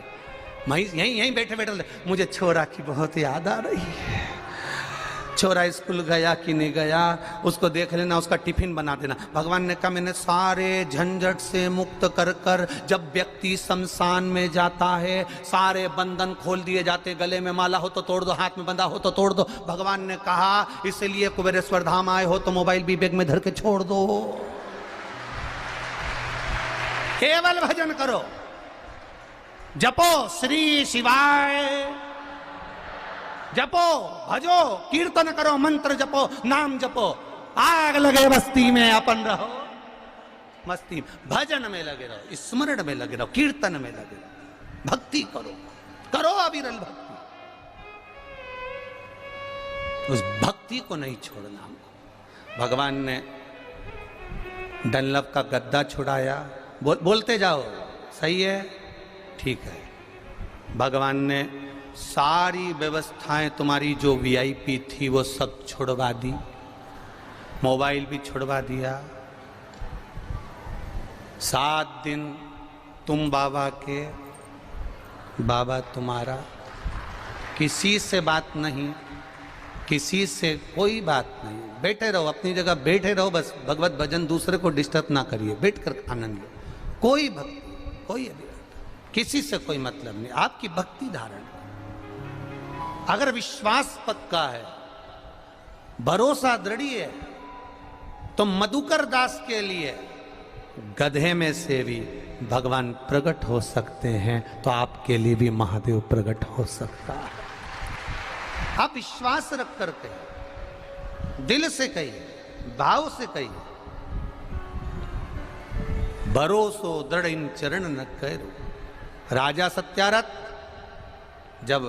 S1: मैं यहीं बैठे बैठे मुझे छोरा की बहुत याद आ रही है, छोरा स्कूल गया कि नहीं गया, उसको देख लेना, उसका टिफिन बना देना। भगवान ने कहा, मैंने सारे झंझट से मुक्त कर कर, जब व्यक्ति शमशान में जाता है सारे बंधन खोल दिए जाते, गले में माला हो तो तोड़ दो, हाथ में बंधा हो तो तोड़ दो। भगवान ने कहा, इसलिए कुबेरेश्वर धाम आए हो तो मोबाइल भी बैग में धर के छोड़ दो, केवल भजन करो, जपो श्री शिवाय, जपो भजो, कीर्तन करो, मंत्र जपो, नाम जपो। आग लगे बस्ती में अपन रहो, मस्ती भजन में लगे रहो, स्मरण में लगे रहो, कीर्तन में लगे रहो, भक्ति करो, करो अविरल भक्ति। उस भक्ति को नहीं छोड़ना हमको। भगवान ने डनलप का गद्दा छुड़ाया, बोलते जाओ, सही है, ठीक है। भगवान ने सारी व्यवस्थाएं तुम्हारी जो वीआईपी थी वो सब छुड़वा दी, मोबाइल भी छुड़वा दिया। 7 दिन तुम बाबा के, बाबा तुम्हारा, किसी से बात नहीं, किसी से कोई बात नहीं। बैठे रहो अपनी जगह, बैठे रहो, बस भगवत भजन, दूसरे को डिस्टर्ब ना करिए, बैठकर आनंद लो। कोई भक्ति, कोई किसी से कोई मतलब नहीं, आपकी भक्ति धारण। अगर विश्वास पक्का है, भरोसा दृढ़ है, तो मधुकर दास के लिए गधे में से भी भगवान प्रकट हो सकते हैं, तो आपके लिए भी महादेव प्रकट हो सकता है। आप विश्वास रख करके, दिल से कहिए, भाव से कहिए, भरोसो दृढ़ इन चरण न करो। राजा सत्यारथ जब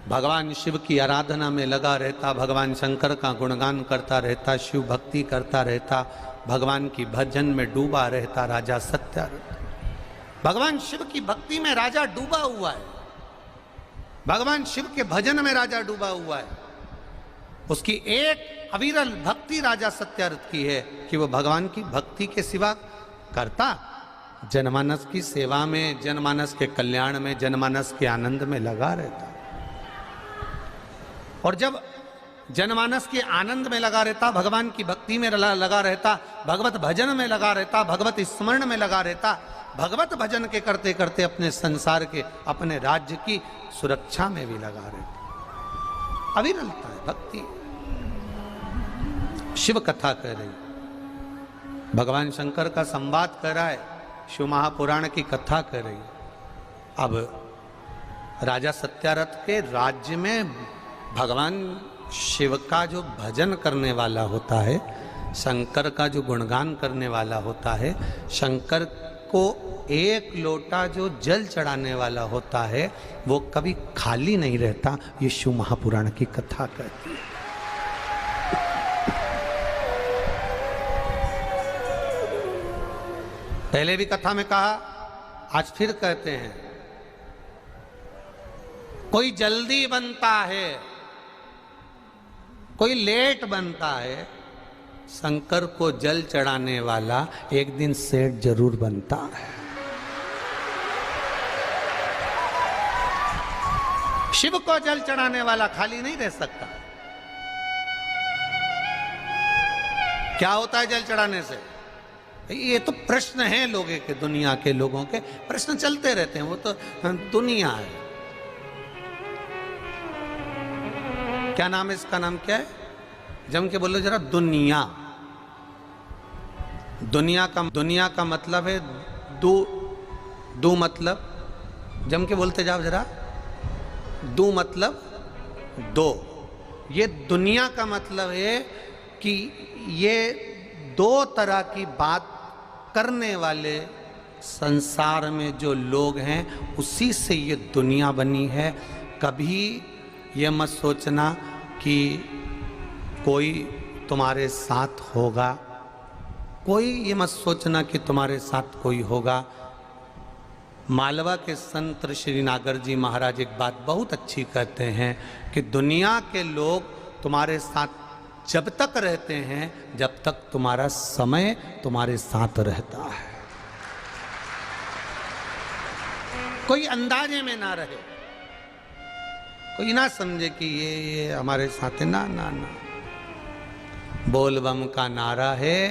S1: भगवान शिव की आराधना में लगा रहता, भगवान शंकर का गुणगान करता रहता, शिव भक्ति करता रहता, भगवान की भजन में डूबा रहता राजा सत्यारथ। भगवान शिव की भक्ति में राजा डूबा हुआ है। भगवान शिव के भजन में राजा डूबा हुआ है। उसकी एक अविरल भक्ति राजा सत्यारथ की है कि वो भगवान की भक्ति के सिवा करता जनमानस की सेवा में, जनमानस के कल्याण में, जनमानस के आनंद में लगा रहता। और जब जनमानस के आनंद में लगा रहता, भगवान की भक्ति में लगा रहता, भगवत भजन में लगा रहता, भगवत स्मरण में लगा रहता, भगवत भजन के करते करते अपने संसार के, अपने राज्य की सुरक्षा में भी लगा रहता। अविरलता है भक्ति। शिव कथा कह रही, भगवान शंकर का संवाद कर रहा है, शिव महापुराण की कथा कर रही। अब राजा सत्यारथ के राज्य में भगवान शिव का जो भजन करने वाला होता है, शंकर का जो गुणगान करने वाला होता है, शंकर को एक लोटा जो जल चढ़ाने वाला होता है, वो कभी खाली नहीं रहता। ये शिव महापुराण की कथा कहती है। पहले भी कथा में कहा, आज फिर कहते हैं, कोई जल्दी बनता है, कोई लेट बनता है, शंकर को जल चढ़ाने वाला एक दिन सेठ जरूर बनता है। शिव को जल चढ़ाने वाला खाली नहीं रह सकता। क्या होता है जल चढ़ाने से? ये तो प्रश्न है लोगों के, दुनिया के लोगों के प्रश्न चलते रहते हैं, वो तो दुनिया है। क्या नाम है इसका? नाम क्या है? जम के बोलो जरा। दुनिया। दुनिया का मतलब है दो मतलब, जम के बोलते जाओ जरा। दो मतलब दो। ये दुनिया का मतलब है कि ये दो तरह की बात करने वाले संसार में जो लोग हैं, उसी से ये दुनिया बनी है। कभी ये मत सोचना कि कोई तुम्हारे साथ होगा, कोई ये मत सोचना कि तुम्हारे साथ कोई होगा। मालवा के संत श्री नागर जी महाराज एक बात बहुत अच्छी कहते हैं कि दुनिया के लोग तुम्हारे साथ जब तक रहते हैं, जब तक तुम्हारा समय तुम्हारे साथ रहता है। कोई अंदाजे में ना रहे, कोई ना समझे कि ये हमारे साथ है। ना ना ना, बोलबम का नारा है,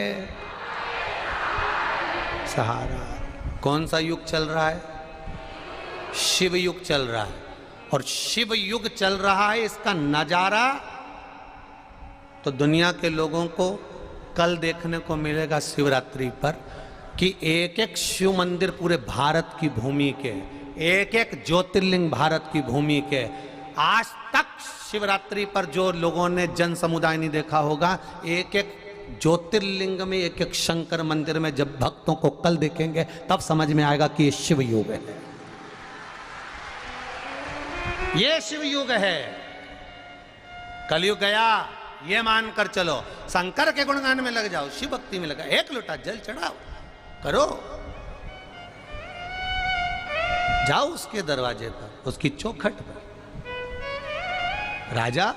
S1: सहारा। कौन सा युग चल रहा है? शिव युग चल रहा है। और शिव युग चल रहा है, इसका नजारा तो दुनिया के लोगों को कल देखने को मिलेगा शिवरात्रि पर, कि एक एक शिव मंदिर पूरे भारत की भूमि के, एक एक ज्योतिर्लिंग भारत की भूमि के, आज तक शिवरात्रि पर जो लोगों ने जन समुदाय नहीं देखा होगा, एक एक ज्योतिर्लिंग में, एक एक शंकर मंदिर में जब भक्तों को कल देखेंगे, तब समझ में आएगा कि ये शिव युग है। ये शिव युग है। कलयुग गया ये मानकर चलो, शंकर के गुणगान में लग जाओ, शिव भक्ति में लगा, एक लोटा जल चढ़ाओ, करो, जाओ उसके दरवाजे पर, उसकी चौखट पर। राजा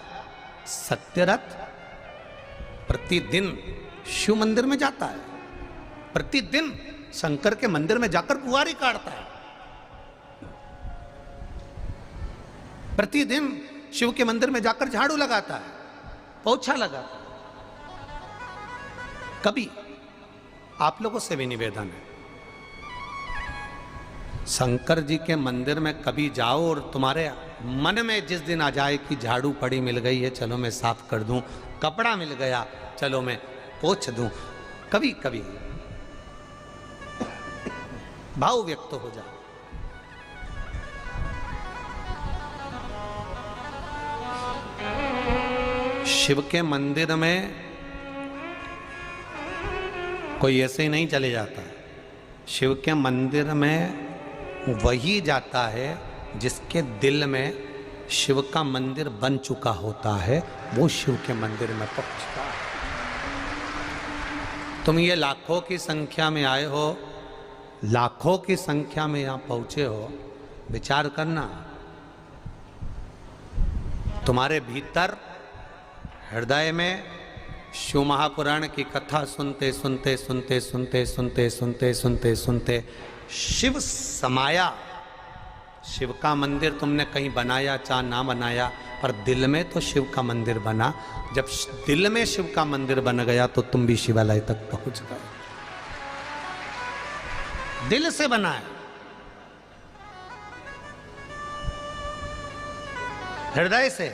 S1: सत्यरथ प्रतिदिन शिव मंदिर में जाता है, प्रतिदिन शंकर के मंदिर में जाकर कुंवारी काटता है, प्रतिदिन शिव के मंदिर में जाकर झाड़ू लगाता है, पोछा लगाता है। कभी आप लोगों से भी निवेदन है, शंकर जी के मंदिर में कभी जाओ और तुम्हारे मन में जिस दिन आ जाए कि झाड़ू पड़ी मिल गई है, चलो मैं साफ कर दूं, कपड़ा मिल गया चलो मैं पोंछ दूं, कभी कभी भाव व्यक्त हो जाए। शिव के मंदिर में कोई ऐसे ही नहीं चले जाता है। शिव के मंदिर में वही जाता है जिसके दिल में शिव का मंदिर बन चुका होता है, वो शिव के मंदिर में पहुंचता है। तुम ये लाखों की संख्या में आए हो, लाखों की संख्या में यहां पहुंचे हो, विचार करना तुम्हारे भीतर हृदय में शिव महापुराण की कथा सुनते सुनते सुनते सुनते सुनते सुनते सुनते सुनते शिव समाया। शिव का मंदिर तुमने कहीं बनाया चाहे ना बनाया, पर दिल में तो शिव का मंदिर बना। जब दिल में शिव का मंदिर बन गया तो तुम भी शिवालय तक पहुंच गए। दिल से बना है, हृदय से।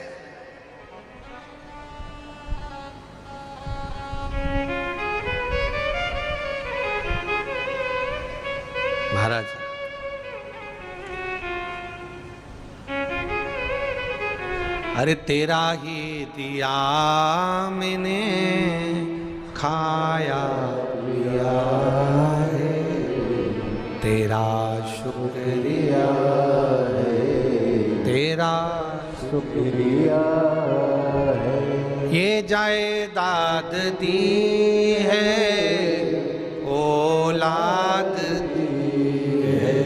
S1: महाराज अरे तेरा ही दिया मैंने खाया पिया है, तेरा शुक्रिया है, तेरा शुक्रिया है। ये जायदाद दी है, औलाद दी है,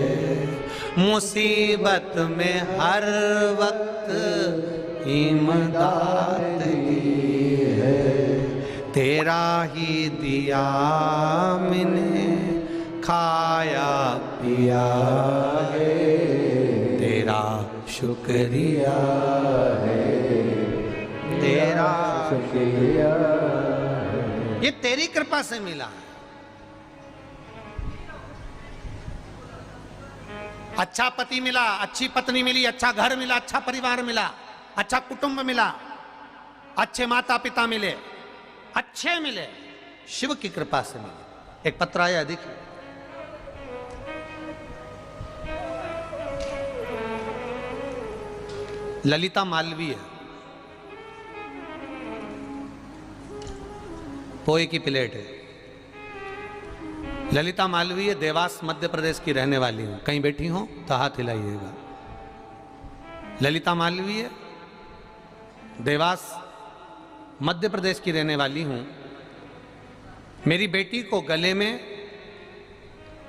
S1: मुसीबत में हर वक्त इमदाद दी है। तेरा ही दिया मैंने खाया पिया है, तेरा शुक्रिया है, तेरा शुक्रिया है। ये तेरी कृपा से मिला है। अच्छा पति मिला, अच्छी पत्नी मिली, अच्छा घर मिला, अच्छा परिवार मिला, अच्छा कुटुंब मिला, अच्छे माता पिता मिले, अच्छे मिले, शिव की कृपा से मिले। एक पत्र आया, देखिए। ललिता मालवीय, पोए की प्लेट है। ललिता मालवीय देवास मध्य प्रदेश की रहने वाली हूं। कहीं बैठी हो तो हाथ हिलाइएगा। ललिता मालवीय देवास मध्य प्रदेश की रहने वाली हूं। मेरी बेटी को गले में,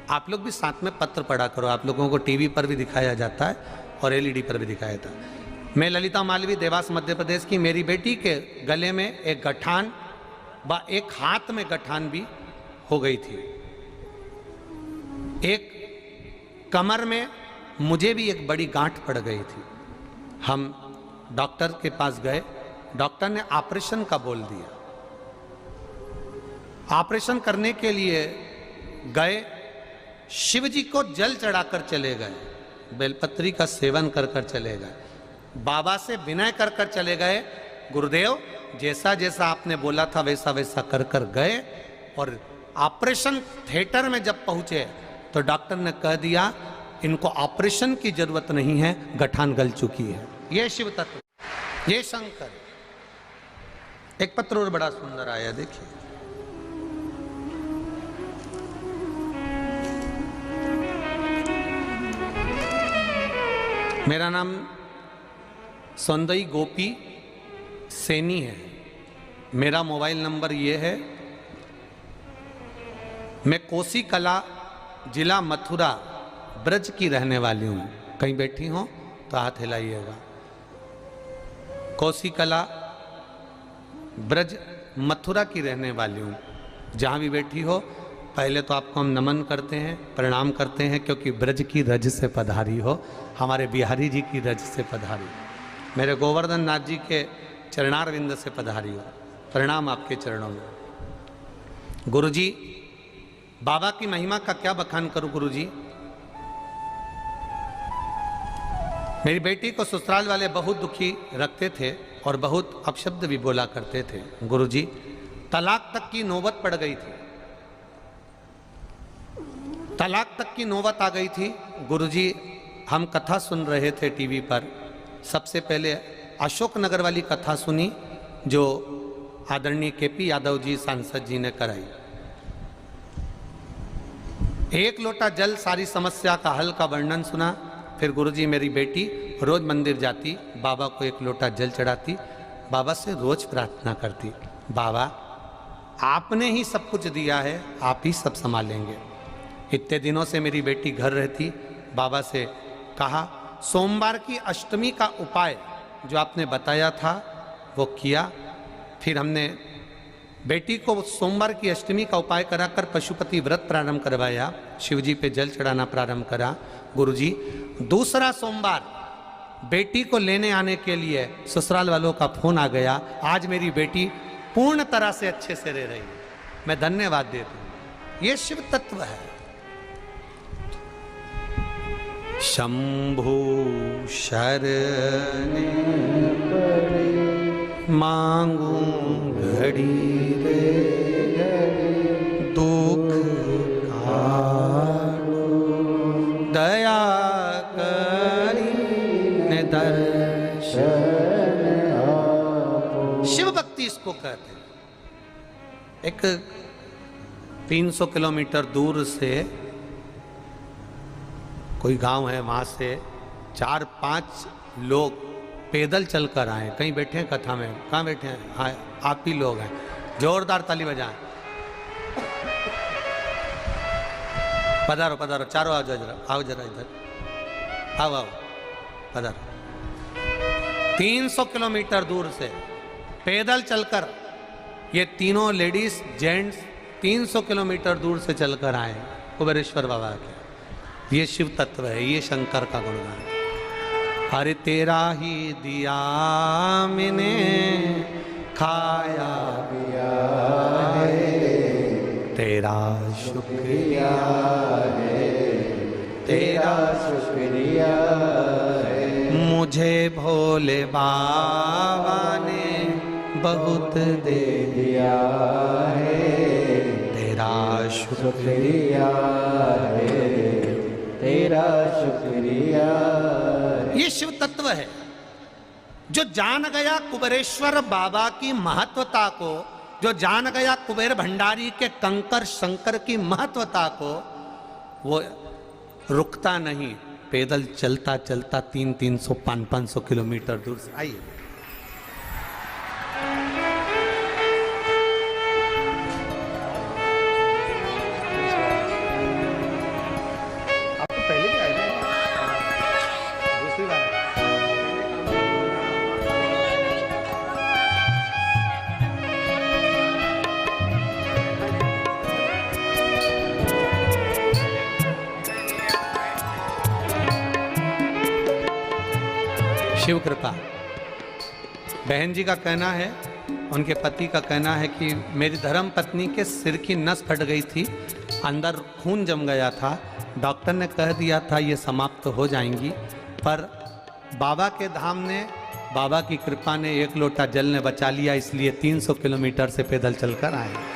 S1: आप लोग भी साथ में पत्र पढ़ा करो, आप लोगों को टीवी पर भी दिखाया जाता है और एलईडी पर भी दिखाया जाता है। मैं ललिता मालवीय देवास मध्य प्रदेश की। मेरी बेटी के गले में एक गठान व एक हाथ में गठान भी हो गई थी। एक कमर में मुझे भी एक बड़ी गांठ पड़ गई थी। हम डॉक्टर के पास गए, डॉक्टर ने ऑपरेशन का बोल दिया। ऑपरेशन करने के लिए गए, शिव जी को जल चढ़ाकर चले गए, बेलपत्री का सेवन कर कर चले गए, बाबा से विनय कर कर चले गए। गुरुदेव जैसा जैसा आपने बोला था वैसा वैसा कर कर गए। और ऑपरेशन थिएटर में जब पहुंचे तो डॉक्टर ने कह दिया इनको ऑपरेशन की जरूरत नहीं है, गठान गल चुकी है। ये शिव तत्व, ये शंकर। एक पत्र और बड़ा सुंदर आया, देखिए। मेरा नाम सौंदई गोपी सैनी है। मेरा मोबाइल नंबर ये है। मैं कोसी कला जिला मथुरा ब्रज की रहने वाली हूँ। कहीं बैठी हो तो हाथ हिलाइएगा। कोसी कला ब्रज मथुरा की रहने वाली हूँ। जहाँ भी बैठी हो, पहले तो आपको हम नमन करते हैं, प्रणाम करते हैं, क्योंकि ब्रज की रज से पधारी हो, हमारे बिहारी जी की रज से पधारी, मेरे गोवर्धन नाथ जी के चरणारविंद से पधारी हो। प्रणाम आपके चरणों में। गुरुजी, बाबा की महिमा का क्या बखान करूं गुरुजी। मेरी बेटी को ससुराल वाले बहुत दुखी रखते थे और बहुत अपशब्द भी बोला करते थे। गुरुजी, तलाक तक की नौबत पड़ गई थी, तलाक तक की नौबत आ गई थी। गुरुजी, हम कथा सुन रहे थे टीवी पर। सबसे पहले अशोक नगर वाली कथा सुनी जो आदरणीय केपी यादव जी सांसद जी ने कराई। एक लोटा जल सारी समस्या का हल का वर्णन सुना। फिर गुरुजी, मेरी बेटी रोज मंदिर जाती, बाबा को एक लोटा जल चढ़ाती, बाबा से रोज प्रार्थना करती, बाबा आपने ही सब कुछ दिया है, आप ही सब संभालेंगे। इतने दिनों से मेरी बेटी घर रहती, बाबा से कहा सोमवार की अष्टमी का उपाय जो आपने बताया था वो किया। फिर हमने बेटी को सोमवार की अष्टमी का उपाय कराकर पशुपति व्रत प्रारंभ करवाया, शिवजी पे जल चढ़ाना प्रारंभ करा गुरुजी। दूसरा सोमवार बेटी को लेने आने के लिए ससुराल वालों का फोन आ गया। आज मेरी बेटी पूर्ण तरह से अच्छे से रह रही है, मैं धन्यवाद देता हूं। ये शिव तत्व है। शंभु शरण मांगू घड़ी रे दुख काटो, दया करी ने दर्शन। शिव भक्ति इसको कहते हैं। एक 300 किलोमीटर दूर से कोई गांव है, वहां से 4-5 लोग पैदल चलकर आए। कहीं बैठे हैं कथा में? कहाँ बैठे हैं? हाँ, आप ही लोग हैं। जोरदार ताली बजाएं। पधारो पधारो, चारों आओ जरा, आओ जरा इधर, आओ आओ पधारो। 300 किलोमीटर दूर से पैदल चलकर ये तीनों लेडीज जेंट्स 300 किलोमीटर दूर से चलकर आए कुबेरेश्वर बाबा के। ये शिव तत्व है, ये शंकर का गुणगान। अरे तेरा ही दिया मैंने खाया पिया है, तेरा शुक्रिया है, तेरा शुक्रिया है। मुझे भोले बाबा ने बहुत दे दिया है, तेरा शुक्रिया है, तेरा शुक्रिया। ये शिव तत्व है जो जान गया कुबेरेश्वर बाबा की महत्वता को, जो जान गया कुबेर भंडारी के कंकर शंकर की महत्वता को, वो रुकता नहीं, पैदल चलता चलता 300-300 500 किलोमीटर दूर से। आइए शिव कृपा। बहन जी का कहना है, उनके पति का कहना है कि मेरी धर्म पत्नी के सिर की नस फट गई थी, अंदर खून जम गया था, डॉक्टर ने कह दिया था ये समाप्त हो जाएंगी, पर बाबा के धाम ने, बाबा की कृपा ने एक लोटा जल ने बचा लिया, इसलिए 300 किलोमीटर से पैदल चलकर आए।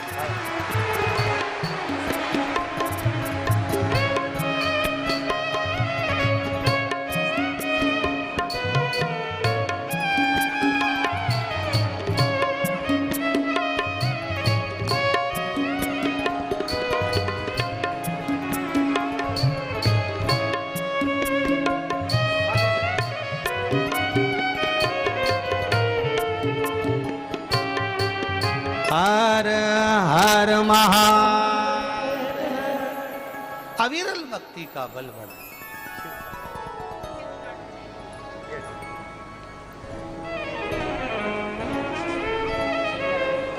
S1: हर हर महा। अविरल भक्ति का बल बढ़ा।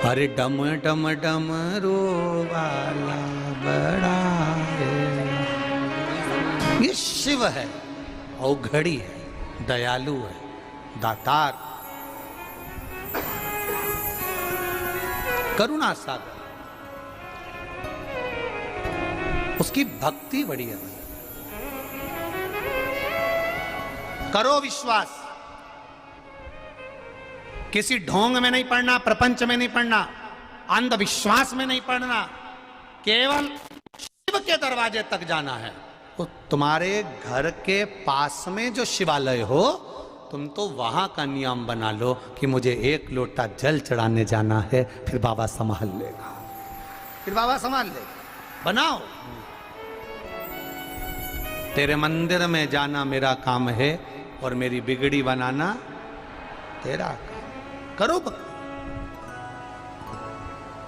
S1: अरे डम डम डम रो वाला बड़ा है। ये शिव है, औघड़ी है, दयालु है, दातार, करुणा सागर। उसकी भक्ति बड़ी है। करो विश्वास, किसी ढोंग में नहीं पड़ना, प्रपंच में नहीं पड़ना, अंधविश्वास में नहीं पड़ना, केवल शिव के दरवाजे तक जाना है। तो तुम्हारे घर के पास में जो शिवालय हो, तुम तो वहां का नियम बना लो कि मुझे एक लोटा जल चढ़ाने जाना है, फिर बाबा संभाल लेगा, फिर बाबा संभाल लेगा। बनाओ, तेरे मंदिर में जाना मेरा काम है और मेरी बिगड़ी बनाना तेरा काम। करो भक्ति,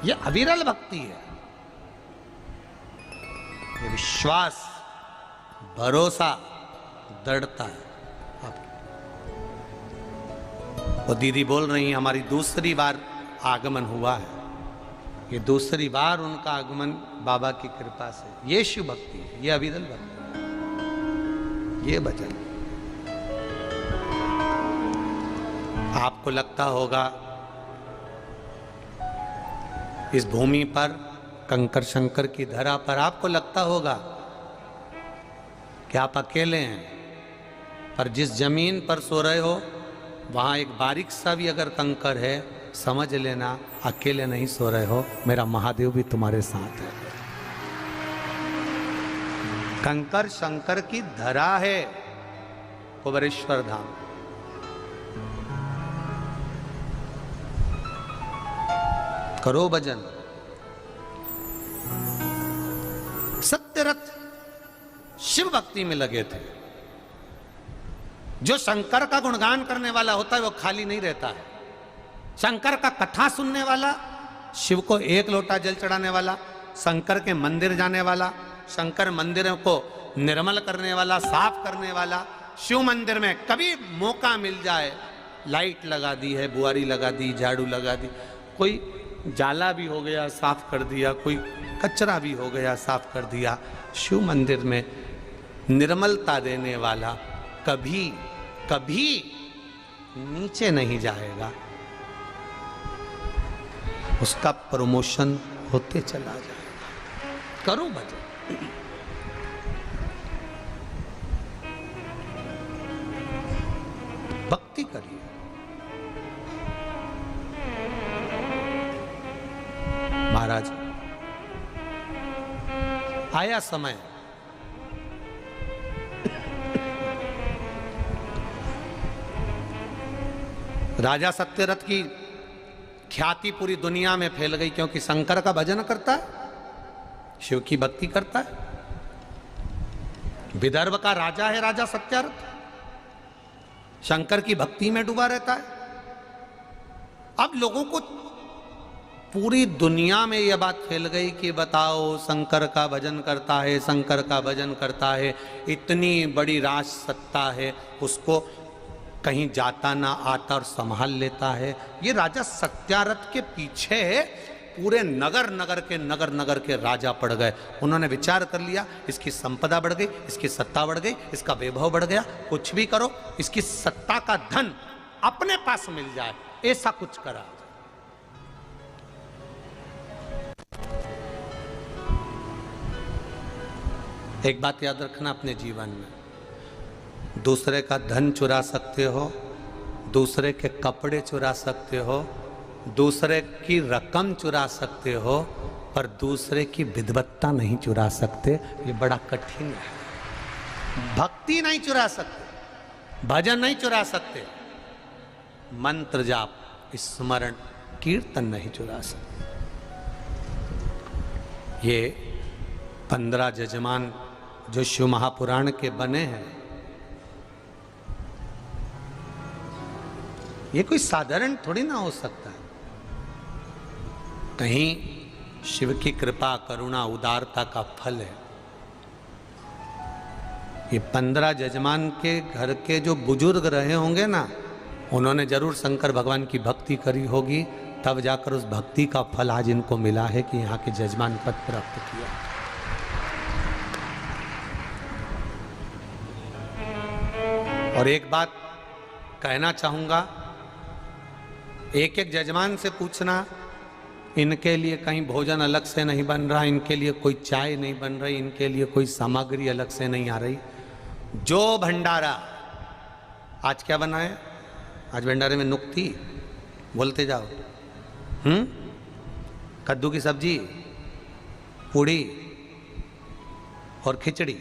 S1: ये अविरल भक्ति है। ये विश्वास, भरोसा, दृढ़ता है। वो दीदी बोल रही हैं हमारी दूसरी बार आगमन हुआ है, ये दूसरी बार उनका आगमन बाबा की कृपा से। ये शिव भक्ति है, ये अविरल भक्ति, ये भजन। आपको लगता होगा इस भूमि पर, कंकर शंकर की धरा पर आपको लगता होगा कि आप अकेले हैं, पर जिस जमीन पर सो रहे हो वहां एक बारीक सा भी अगर कंकर है, समझ लेना अकेले नहीं सो रहे हो, मेरा महादेव भी तुम्हारे साथ है। कंकर शंकर की धरा है कुबेरेश्वर धाम। करो भजन। सत्यरथ शिव भक्ति में लगे थे। जो शंकर का गुणगान करने वाला होता है वो खाली नहीं रहता है। शंकर का कथा सुनने वाला, शिव को एक लोटा जल चढ़ाने वाला, शंकर के मंदिर जाने वाला, शंकर मंदिरों को निर्मल करने वाला, साफ करने वाला, शिव मंदिर में कभी मौका मिल जाए लाइट लगा दी है, बुआरी लगा दी, झाड़ू लगा दी, कोई जाला भी हो गया साफ कर दिया, कोई कचरा भी हो गया साफ कर दिया। शिव मंदिर में निर्मलता देने वाला कभी कभी नीचे नहीं जाएगा, उसका प्रमोशन होते चला जाएगा। करो भजन। भक्ति करिए। महाराज आया समय, राजा सत्यरथ की ख्याति पूरी दुनिया में फैल गई, क्योंकि शंकर का भजन करता है, शिव की भक्ति करता है। विदर्भ का राजा है राजा सत्यरथ, शंकर की भक्ति में डूबा रहता है। अब लोगों को पूरी दुनिया में यह बात फैल गई कि बताओ शंकर का भजन करता है, शंकर का भजन करता है, इतनी बड़ी राज सत्ता है, उसको कहीं जाता ना आता और संभाल लेता है। ये राजा सत्यारथ के पीछे पूरे नगर नगर के राजा पड़ गए। उन्होंने विचार कर लिया, इसकी संपदा बढ़ गई, इसकी सत्ता बढ़ गई, इसका वैभव बढ़ गया, कुछ भी करो इसकी सत्ता का धन अपने पास मिल जाए, ऐसा कुछ करा। एक बात याद रखना अपने जीवन में, दूसरे का धन चुरा सकते हो, दूसरे के कपड़े चुरा सकते हो, दूसरे की रकम चुरा सकते हो, पर दूसरे की विद्वत्ता नहीं चुरा सकते। ये बड़ा कठिन है। भक्ति नहीं चुरा सकते, भजन नहीं चुरा सकते, मंत्र जाप, स्मरण, कीर्तन नहीं चुरा सकते। ये 15 जजमान जो शिव महापुराण के बने हैं, ये कोई साधारण थोड़ी ना हो सकता है। कहीं शिव की कृपा, करुणा, उदारता का फल है। ये 15 जजमान के घर के जो बुजुर्ग रहे होंगे ना, उन्होंने जरूर शंकर भगवान की भक्ति करी होगी, तब जाकर उस भक्ति का फल आज इनको मिला है कि यहाँ के जजमान पद प्राप्त किया। और एक बात कहना चाहूंगा, एक एक जजमान से पूछना, इनके लिए कहीं भोजन अलग से नहीं बन रहा, इनके लिए कोई चाय नहीं बन रही, इनके लिए कोई सामग्री अलग से नहीं आ रही। जो भंडारा आज क्या बना है, आज भंडारे में नुक्ती, बोलते जाओ, कद्दू की सब्जी, पूड़ी और खिचड़ी।